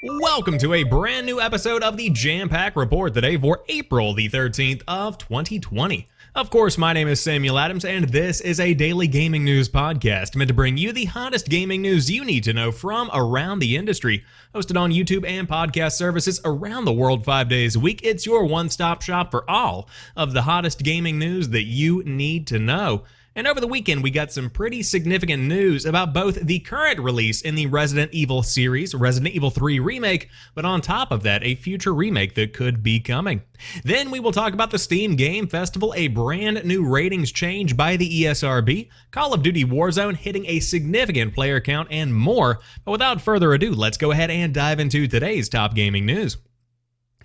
Welcome to a brand new episode of the Jampack Report today for April the 13th of 2020. Of course, my name is Samuel Adams, and this is a daily gaming news podcast meant to bring you the hottest gaming news you need to know from around the industry. Hosted on YouTube and podcast services around the world 5 days a week, it's your one-stop shop for all of the hottest gaming news that you need to know. And over the weekend, we got some pretty significant news about both the current release in the Resident Evil series, Resident Evil 3 Remake, but on top of that, a future remake that could be coming. Then we will talk about the Steam Game Festival, a brand new ratings change by the ESRB, Call of Duty Warzone hitting a significant player count, and more. But without further ado, let's go ahead and dive into today's top gaming news.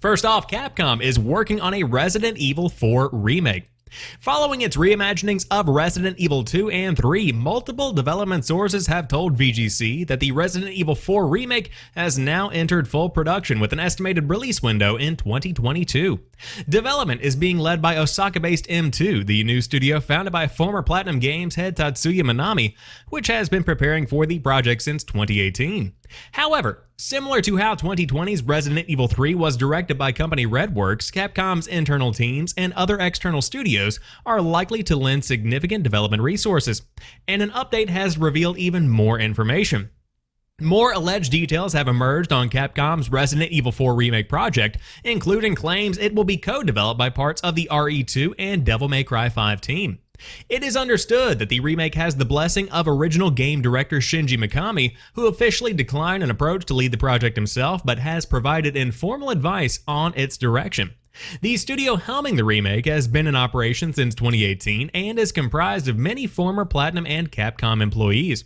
First off, Capcom is working on a Resident Evil 4 remake. Following its reimaginings of Resident Evil 2 and 3, multiple development sources have told VGC that the Resident Evil 4 remake has now entered full production with an estimated release window in 2022. Development is being led by Osaka-based M-Two, the new studio founded by former Platinum Games head Tatsuya Minami, which has been preparing for the project since 2018. However, similar to how 2020's Resident Evil 3 was directed by company Redworks, Capcom's internal teams and other external studios are likely to lend significant development resources, and an update has revealed even more information. More alleged details have emerged on Capcom's Resident Evil 4 Remake project, including claims it will be co-developed by parts of the RE2 and Devil May Cry 5 team. It is understood that the remake has the blessing of original game director Shinji Mikami, who officially declined an approach to lead the project himself, but has provided informal advice on its direction. The studio helming the remake has been in operation since 2018 and is comprised of many former Platinum and Capcom employees.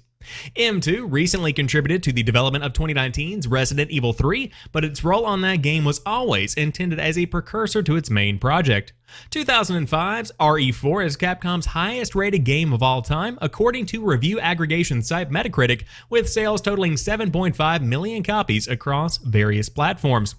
M2 recently contributed to the development of 2019's Resident Evil 3, but its role on that game was always intended as a precursor to its main project. 2005's RE4 is Capcom's highest rated game of all time, according to review aggregation site Metacritic, with sales totaling 7.5 million copies across various platforms.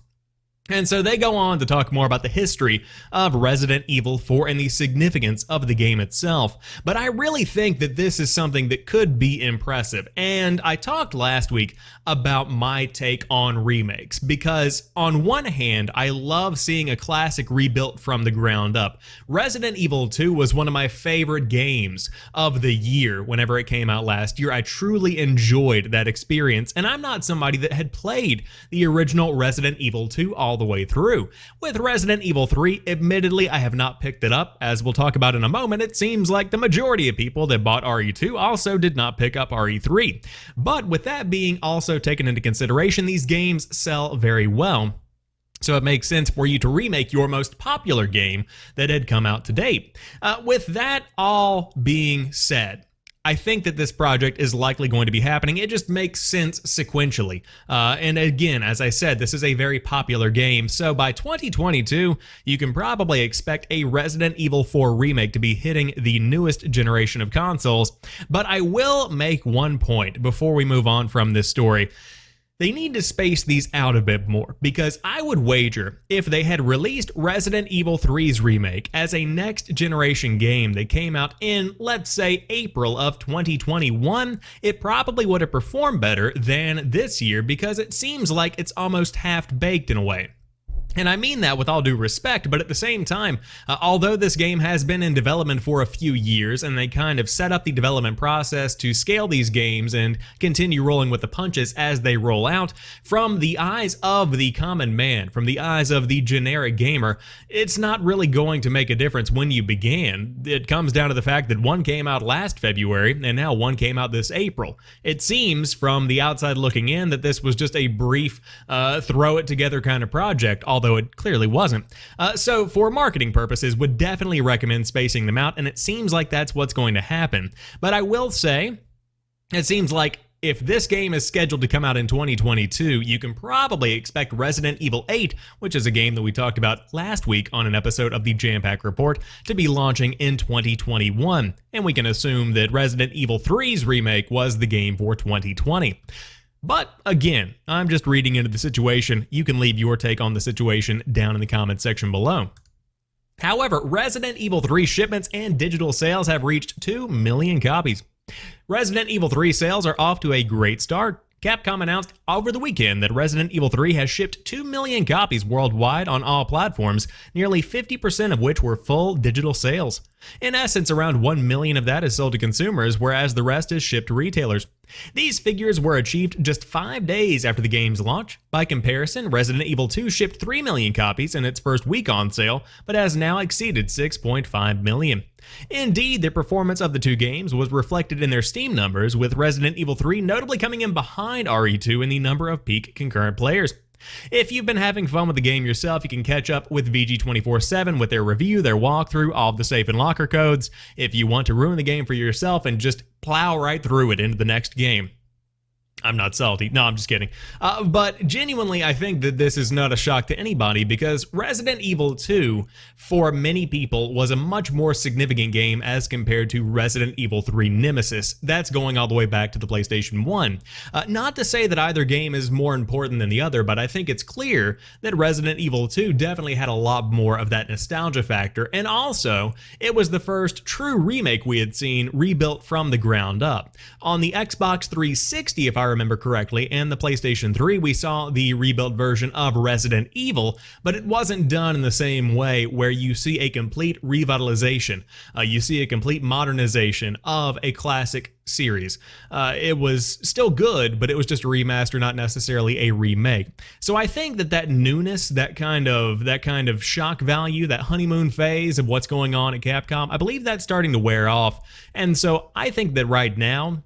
And so they go on to talk more about the history of Resident Evil 4 and the significance of the game itself. But I really think that this is something that could be impressive. And I talked last week about my take on remakes, because on one hand, I love seeing a classic rebuilt from the ground up. Resident Evil 2 was one of my favorite games of the year whenever it came out last year. I truly enjoyed that experience, and I'm not somebody that had played the original Resident Evil 2 all the way through. With Resident Evil 3, admittedly, I have not picked it up. As we'll talk about in a moment, it seems like the majority of people that bought RE2 also did not pick up RE3. But with that being also taken into consideration, these games sell very well. So it makes sense for you to remake your most popular game that had come out to date. With that all being said, I think that this project is likely going to be happening. It just makes sense sequentially. And again, as I said, this is a very popular game. So by 2022, you can probably expect a Resident Evil 4 remake to be hitting the newest generation of consoles. But I will make one point before we move on from this story. They need to space these out a bit more, because I would wager if they had released Resident Evil 3's remake as a next generation game that came out in, let's say, April of 2021, it probably would have performed better than this year, because it seems like it's almost half-baked in a way. And I mean that with all due respect, but at the same time, although this game has been in development for a few years and they kind of set up the development process to scale these games and continue rolling with the punches as they roll out, from the eyes of the common man, from the eyes of the generic gamer, it's not really going to make a difference when you began. It comes down to the fact that one came out last February and now one came out this April. It seems from the outside looking in that this was just a brief throw it together kind of project, although it clearly wasn't. So for marketing purposes, would definitely recommend spacing them out, and it seems like that's what's going to happen. But I will say, it seems like if this game is scheduled to come out in 2022, you can probably expect Resident Evil 8, which is a game that we talked about last week on an episode of the Jampack Report, to be launching in 2021. And we can assume that Resident Evil 3's remake was the game for 2020. But again, I'm just reading into the situation. You can leave your take on the situation down in the comments section below. However, Resident Evil 3 shipments and digital sales have reached 2 million copies. Resident Evil 3 sales are off to a great start. Capcom announced over the weekend that Resident Evil 3 has shipped 2 million copies worldwide on all platforms, nearly 50% of which were full digital sales. In essence, around 1 million of that is sold to consumers, whereas the rest is shipped to retailers. These figures were achieved just 5 days after the game's launch. By comparison, Resident Evil 2 shipped 3 million copies in its first week on sale, but has now exceeded 6.5 million. Indeed, the performance of the two games was reflected in their Steam numbers, with Resident Evil 3 notably coming in behind RE2 in the number of peak concurrent players. If you've been having fun with the game yourself, you can catch up with VG247 with their review, their walkthrough, all of the safe and locker codes. If you want to ruin the game for yourself and just plow right through it into the next game. I'm not salty. No, I'm just kidding. But genuinely, I think that this is not a shock to anybody because Resident Evil 2, for many people, was a much more significant game as compared to Resident Evil 3 Nemesis. That's going all the way back to the PlayStation 1. Not to say that either game is more important than the other, but I think it's clear that Resident Evil 2 definitely had a lot more of that nostalgia factor, and also, it was the first true remake we had seen rebuilt from the ground up. On the Xbox 360, if I remember correctly, and the PlayStation 3, we saw the rebuilt version of Resident Evil, but it wasn't done in the same way where you see a complete revitalization. You see a complete modernization of a classic series. It was still good, but it was just a remaster, not necessarily a remake. So I think that newness, that kind of shock value, that honeymoon phase of what's going on at Capcom, I believe that's starting to wear off. And so I think that right now,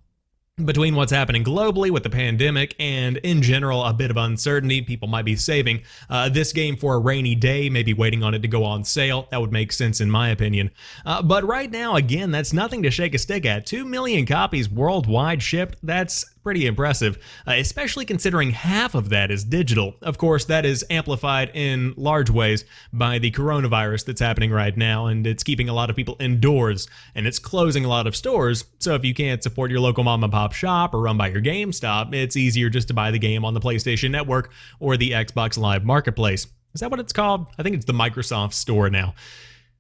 between what's happening globally with the pandemic and in general a bit of uncertainty, people might be saving this game for a rainy day, maybe waiting on it to go on sale. That would make sense in my opinion. But right now, again, that's nothing to shake a stick at. 2 million copies worldwide shipped. That's pretty impressive, especially considering half of that is digital. Of course, that is amplified in large ways by the coronavirus that's happening right now, and it's keeping a lot of people indoors, and it's closing a lot of stores. So if you can't support your local mom and pop shop or run by your GameStop, it's easier just to buy the game on the PlayStation Network or the Xbox Live Marketplace. Is that what it's called? I think it's the Microsoft Store now.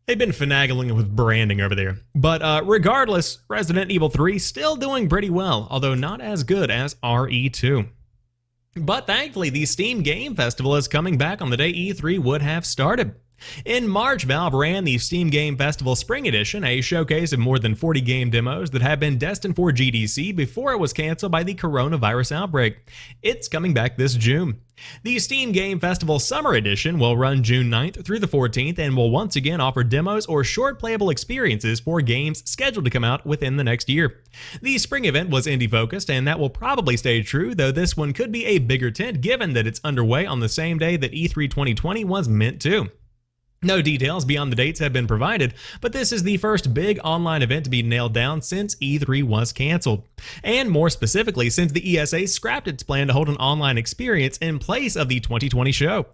They've been finagling with branding over there. But regardless, Resident Evil 3 still doing pretty well, although not as good as RE2. But thankfully, the Steam Game Festival is coming back on the day E3 would have started. In March, Valve ran the Steam Game Festival Spring Edition, a showcase of more than 40 game demos that had been destined for GDC before it was canceled by the coronavirus outbreak. It's coming back this June. The Steam Game Festival Summer Edition will run June 9th through the 14th and will once again offer demos or short playable experiences for games scheduled to come out within the next year. The spring event was indie-focused, and that will probably stay true, though this one could be a bigger tent given that it's underway on the same day that E3 2020 was meant to. No details beyond the dates have been provided, but this is the first big online event to be nailed down since E3 was canceled. And more specifically, since the ESA scrapped its plan to hold an online experience in place of the 2020 show.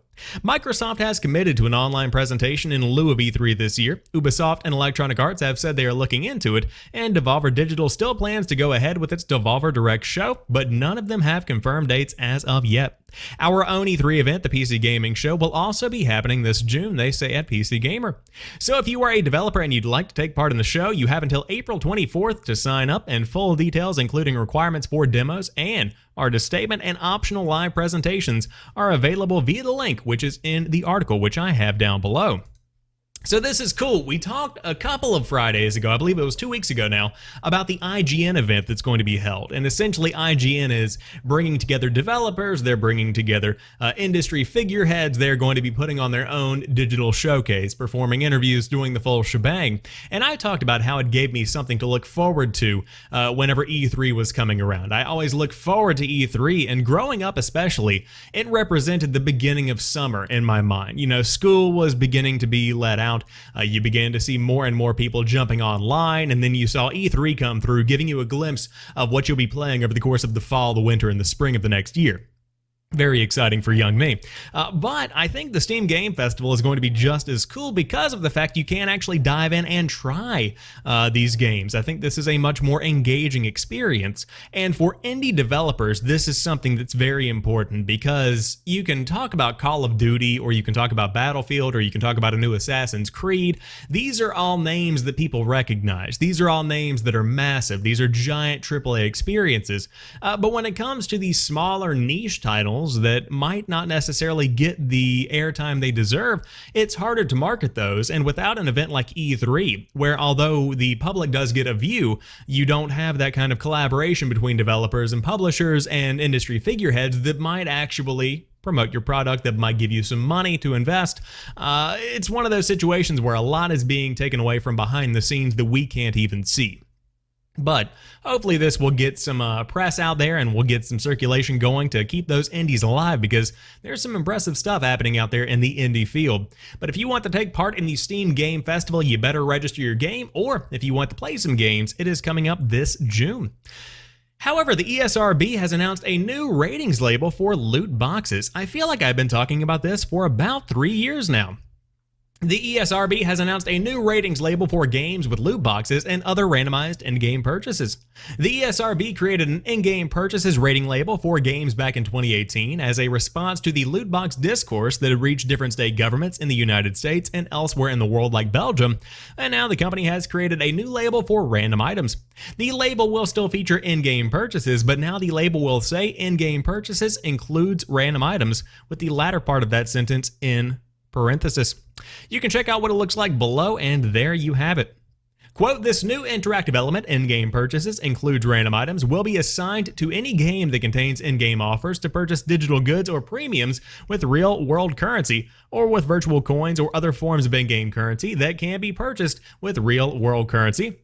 Microsoft has committed to an online presentation in lieu of E3 this year. Ubisoft and Electronic Arts have said they are looking into it, and Devolver Digital still plans to go ahead with its Devolver Direct show, but none of them have confirmed dates as of yet. Our own E3 event, the PC Gaming Show, will also be happening this June, they say at PC Gamer. So if you are a developer and you'd like to take part in the show, you have until April 24th to sign up, and full details including requirements for demos and artist statement and optional live presentations are available via the link which is in the article which I have down below. So this is cool. We talked a couple of Fridays ago, I believe it was 2 weeks ago now, about the IGN event that's going to be held. And essentially IGN is bringing together developers, they're bringing together industry figureheads, they're going to be putting on their own digital showcase, performing interviews, doing the full shebang. And I talked about how it gave me something to look forward to whenever E3 was coming around. I always look forward to E3, and growing up especially, it represented the beginning of summer in my mind. You know, school was beginning to be let out. You began to see more and more people jumping online, and then you saw E3 come through, giving you a glimpse of what you'll be playing over the course of the fall, the winter, and the spring of the next year. Very exciting for young me. But I think the Steam Game Festival is going to be just as cool because of the fact you can actually dive in and try these games. I think this is a much more engaging experience. And for indie developers, this is something that's very important because you can talk about Call of Duty, or you can talk about Battlefield, or you can talk about a new Assassin's Creed. These are all names that people recognize. These are all names that are massive. These are giant AAA experiences. But when it comes to these smaller niche titles, that might not necessarily get the airtime they deserve, it's harder to market those. And without an event like E3, where although the public does get a view, you don't have that kind of collaboration between developers and publishers and industry figureheads that might actually promote your product, that might give you some money to invest. It's one of those situations where a lot is being taken away from behind the scenes that we can't even see. But hopefully this will get some press out there and we'll get some circulation going to keep those indies alive, because there's some impressive stuff happening out there in the indie field. But if you want to take part in the Steam Game Festival, you better register your game, or if you want to play some games, it is coming up this June. However, the ESRB has announced a new ratings label for loot boxes. I feel like I've been talking about this for about 3 years now. The ESRB has announced a new ratings label for games with loot boxes and other randomized in-game purchases. The ESRB created an in-game purchases rating label for games back in 2018 as a response to the loot box discourse that had reached different state governments in the United States and elsewhere in the world like Belgium, and now the company has created a new label for random items. The label will still feature in-game purchases, but now the label will say in-game purchases includes random items, with the latter part of that sentence in parenthesis. You can check out what it looks like below, and there you have it. Quote, "This new interactive element, in-game purchases, includes random items, will be assigned to any game that contains in-game offers to purchase digital goods or premiums with real-world currency, or with virtual coins or other forms of in-game currency that can be purchased with real-world currency,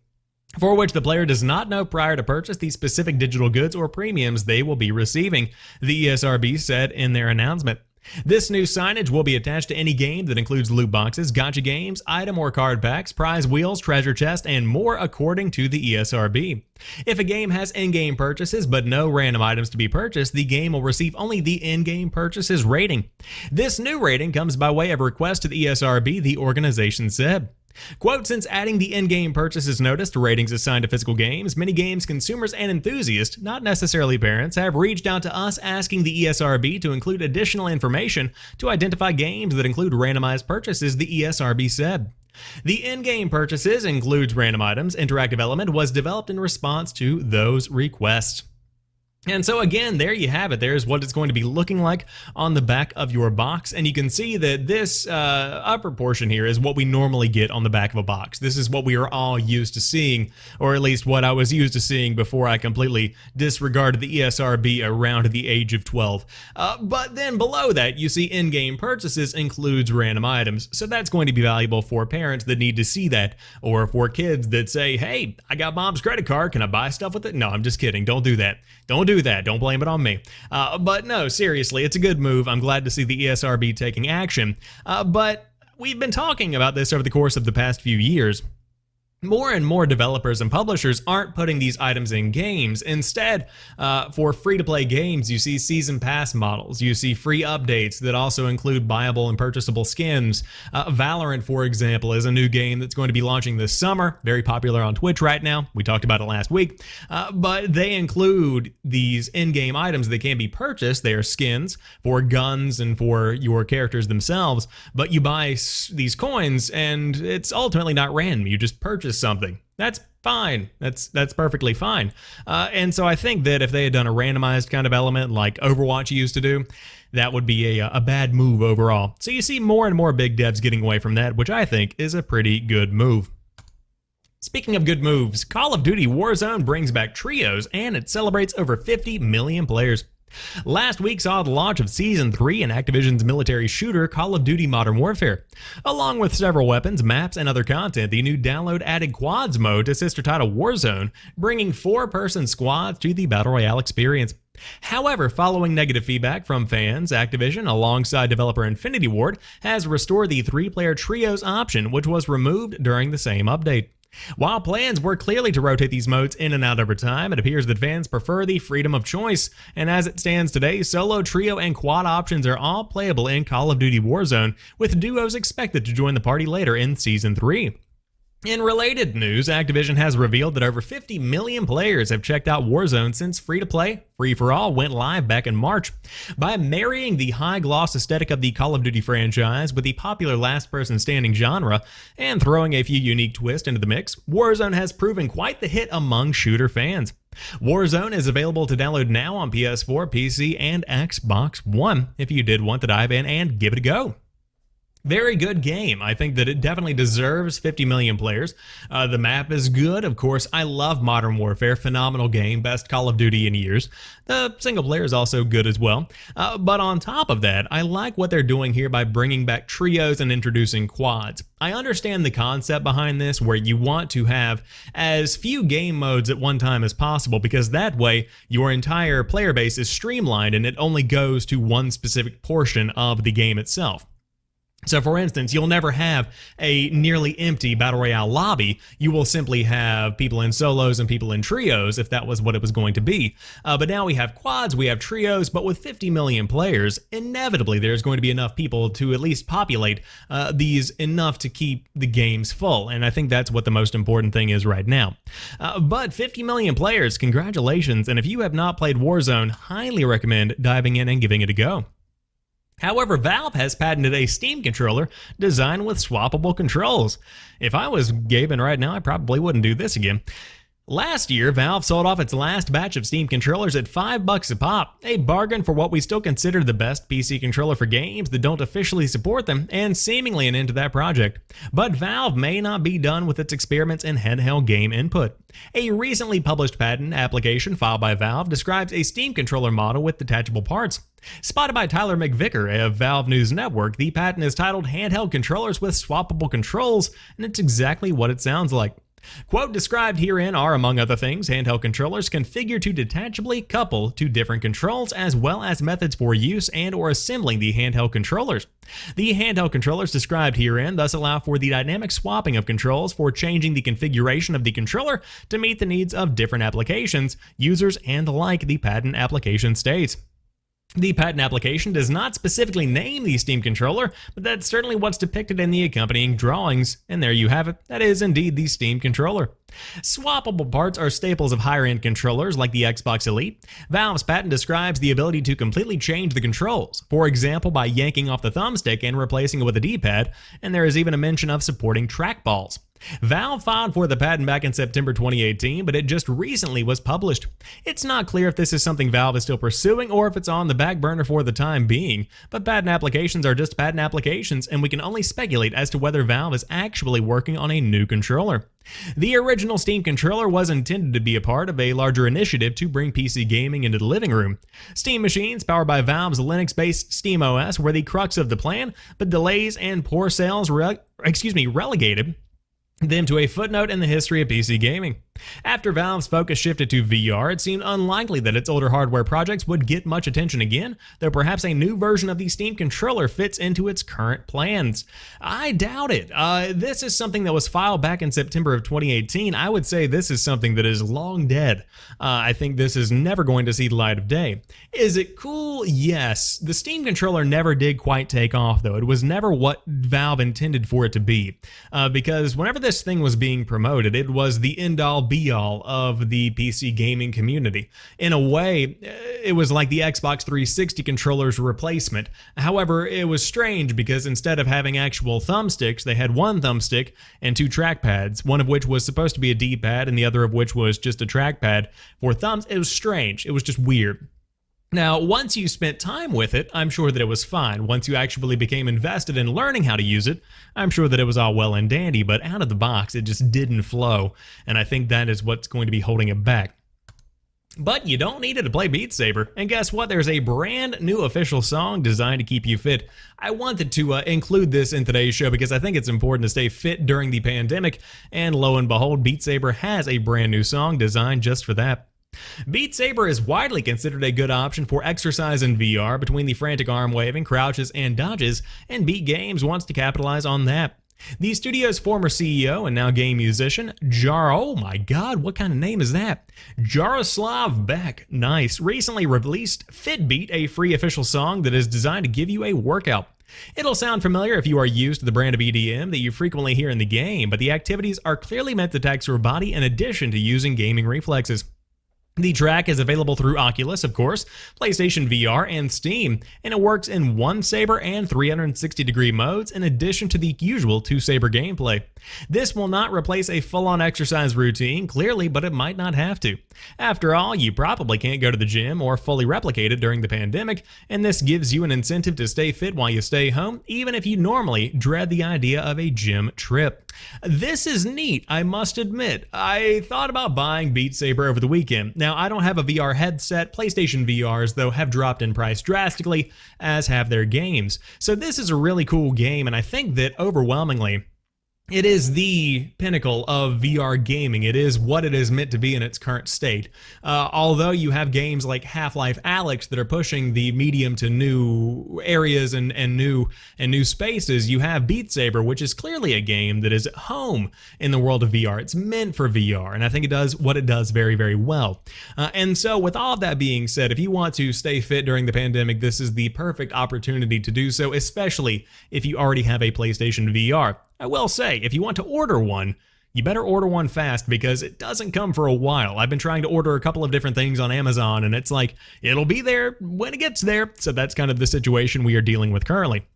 for which the player does not know prior to purchase the specific digital goods or premiums they will be receiving," the ESRB said in their announcement. This new signage will be attached to any game that includes loot boxes, gacha games, item or card packs, prize wheels, treasure chest, and more, according to the ESRB. If a game has in-game purchases but no random items to be purchased, the game will receive only the in-game purchases rating. This new rating comes by way of request to the ESRB, the organization said. Quote, "Since adding the in-game purchases notice to ratings assigned to physical games, many games consumers and enthusiasts, not necessarily parents, have reached out to us asking the ESRB to include additional information to identify games that include randomized purchases," the ESRB said. The in-game purchases includes random items interactive element was developed in response to those requests. And so again, there you have it. There's what it's going to be looking like on the back of your box. And you can see that this upper portion here is what we normally get on the back of a box. This is what we are all used to seeing, or at least what I was used to seeing before I completely disregarded the ESRB around the age of 12. But then below that, you see in-game purchases includes random items. So that's going to be valuable for parents that need to see that, or for kids that say, "Hey, I got mom's credit card. Can I buy stuff with it?" No, I'm just kidding. Don't do that. Don't do that. Don't blame it on me. But no, seriously, it's a good move. I'm glad to see the ESRB taking action. But we've been talking about this over the course of the past few years. More and more developers and publishers aren't putting these items in games. Instead, for free-to-play games, you see season pass models. You see free updates that also include buyable and purchasable skins. Valorant, for example, is a new game that's going to be launching this summer. Very popular on Twitch right now. We talked about it last week. But they include these in-game items that can be purchased. They are skins for guns and for your characters themselves. But you buy these coins, and it's ultimately not random. You just purchase something. That's fine. That's perfectly fine. And so I think that if they had done a randomized kind of element like Overwatch used to do, that would be a bad move overall. So you see more and more big devs getting away from that, which I think is a pretty good move. Speaking of good moves, Call of Duty Warzone brings back trios and it celebrates over 50 million players. Last week saw the launch of Season 3 in Activision's military shooter Call of Duty Modern Warfare. Along with several weapons, maps, and other content, the new download added Quads mode to sister title Warzone, bringing 4-person squads to the Battle Royale experience. However, following negative feedback from fans, Activision, alongside developer Infinity Ward, has restored the 3-player trios option, which was removed during the same update. While plans were clearly to rotate these modes in and out over time, it appears that fans prefer the freedom of choice, and as it stands today, solo, trio, and quad options are all playable in Call of Duty Warzone, with duos expected to join the party later in Season 3. In related news, Activision has revealed that over 50 million players have checked out Warzone since free-to-play, free-for-all went live back in March. By marrying the high-gloss aesthetic of the Call of Duty franchise with the popular last-person standing genre and throwing a few unique twists into the mix, Warzone has proven quite the hit among shooter fans. Warzone is available to download now on PS4, PC, and Xbox One if you did want to dive in and give it a go. Very good game. I think that it definitely deserves 50 million players. The map is good. Of course, I love Modern Warfare. Phenomenal game. Best Call of Duty in years. The single player is also good as well. But on top of that, I like what they're doing here by bringing back trios and introducing quads. I understand the concept behind this, where you want to have as few game modes at one time as possible, because that way your entire player base is streamlined and it only goes to one specific portion of the game itself. So for instance, you'll never have a nearly empty Battle Royale lobby. You will simply have people in solos and people in trios, if that was what it was going to be. But now we have quads, we have trios, but with 50 million players, inevitably there's going to be enough people to at least populate these enough to keep the games full. And I think that's what the most important thing is right now. But 50 million players, congratulations. And if you have not played Warzone, highly recommend diving in and giving it a go. However, Valve has patented a Steam controller designed with swappable controls. If I was Gaben right now, I probably wouldn't do this again. Last year, Valve sold off its last batch of Steam controllers at $5 a pop, a bargain for what we still consider the best PC controller for games that don't officially support them, and seemingly an end to that project. But Valve may not be done with its experiments in handheld game input. A recently published patent application filed by Valve describes a Steam controller model with detachable parts. Spotted by Tyler McVicker of Valve News Network, the patent is titled Handheld Controllers with Swappable Controls, and it's exactly what it sounds like. Quote, described herein are, among other things, handheld controllers configured to detachably couple to different controls, as well as methods for use and or assembling the handheld controllers. The handheld controllers described herein thus allow for the dynamic swapping of controls for changing the configuration of the controller to meet the needs of different applications, users, and the like, the patent application states. The patent application does not specifically name the Steam controller, but that's certainly what's depicted in the accompanying drawings, and there you have it. That is indeed the Steam controller. Swappable parts are staples of higher-end controllers like the Xbox Elite. Valve's patent describes the ability to completely change the controls, for example by yanking off the thumbstick and replacing it with a D-pad, and there is even a mention of supporting trackballs. Valve filed for the patent back in September 2018, but it just recently was published. It's not clear if this is something Valve is still pursuing or if it's on the back burner for the time being, but patent applications are just patent applications, and we can only speculate as to whether Valve is actually working on a new controller. The original Steam controller was intended to be a part of a larger initiative to bring PC gaming into the living room. Steam machines powered by Valve's Linux-based SteamOS were the crux of the plan, but delays and poor sales relegated them to a footnote in the history of PC gaming. After Valve's focus shifted to VR, it seemed unlikely that its older hardware projects would get much attention again, though perhaps a new version of the Steam controller fits into its current plans. I doubt it. This is something that was filed back in September of 2018. I would say this is something that is long dead. I think this is never going to see the light of day. Is it cool? Yes. The Steam controller never did quite take off, though. It was never what Valve intended for it to be, because whenever this thing was being promoted, it was the end-all be-all of the PC gaming community. In a way, it was like the Xbox 360 controller's replacement. However, it was strange because instead of having actual thumbsticks, they had one thumbstick and two trackpads, one of which was supposed to be a D-pad and the other of which was just a trackpad for thumbs. It was strange. It was just weird. Now, once you spent time with it, I'm sure that it was fine. Once you actually became invested in learning how to use it, I'm sure that it was all well and dandy, but out of the box, it just didn't flow, and I think that is what's going to be holding it back. But you don't need it to play Beat Saber, and guess what? There's a brand new official song designed to keep you fit. I wanted to include this in today's show because I think it's important to stay fit during the pandemic, and lo and behold, Beat Saber has a brand new song designed just for that. Beat Saber is widely considered a good option for exercise in VR between the frantic arm waving, crouches, and dodges, and Beat Games wants to capitalize on that. The studio's former CEO and now game musician, oh my god, what kind of name is that? Jaroslav Beck, nice, recently released Fitbeat, a free official song that is designed to give you a workout. It'll sound familiar if you are used to the brand of EDM that you frequently hear in the game, but the activities are clearly meant to tax your body in addition to using gaming reflexes. The track is available through Oculus, of course, PlayStation VR, and Steam, and it works in one Saber and 360-degree modes in addition to the usual two Saber gameplay. This will not replace a full-on exercise routine, clearly, but it might not have to. After all, you probably can't go to the gym or fully replicate it during the pandemic, and this gives you an incentive to stay fit while you stay home, even if you normally dread the idea of a gym trip. This is neat, I must admit. I thought about buying Beat Saber over the weekend. Now, I don't have a VR headset. PlayStation VRs, though, have dropped in price drastically, as have their games. So this is a really cool game, and I think that overwhelmingly, it is the pinnacle of VR gaming. It is what it is meant to be in its current state. Although you have games like Half-Life Alyx that are pushing the medium to new areas and new spaces, you have Beat Saber, which is clearly a game that is at home in the world of VR. It's meant for VR, and I think it does what it does very, very well. And so with all of that being said, if you want to stay fit during the pandemic, this is the perfect opportunity to do so, especially if you already have a PlayStation VR. I will say, if you want to order one, you better order one fast because it doesn't come for a while. I've been trying to order a couple of different things on Amazon, and it's like, it'll be there when it gets there. So that's kind of the situation we are dealing with currently.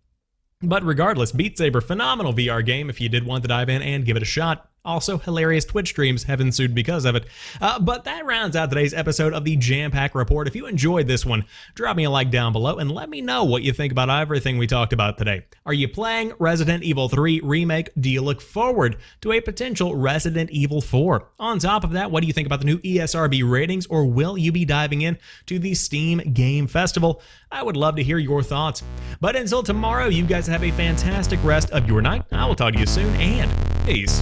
But regardless, Beat Saber, phenomenal VR game if you did want to dive in and give it a shot. Also, hilarious Twitch streams have ensued because of it. But that rounds out today's episode of the Jampack Report. If you enjoyed this one, drop me a like down below and let me know what you think about everything we talked about today. Are you playing Resident Evil 3 Remake? Do you look forward to a potential Resident Evil 4? On top of that, what do you think about the new ESRB ratings, or will you be diving in to the Steam Game Festival? I would love to hear your thoughts. But until tomorrow, you guys have a fantastic rest of your night. I will talk to you soon, and peace.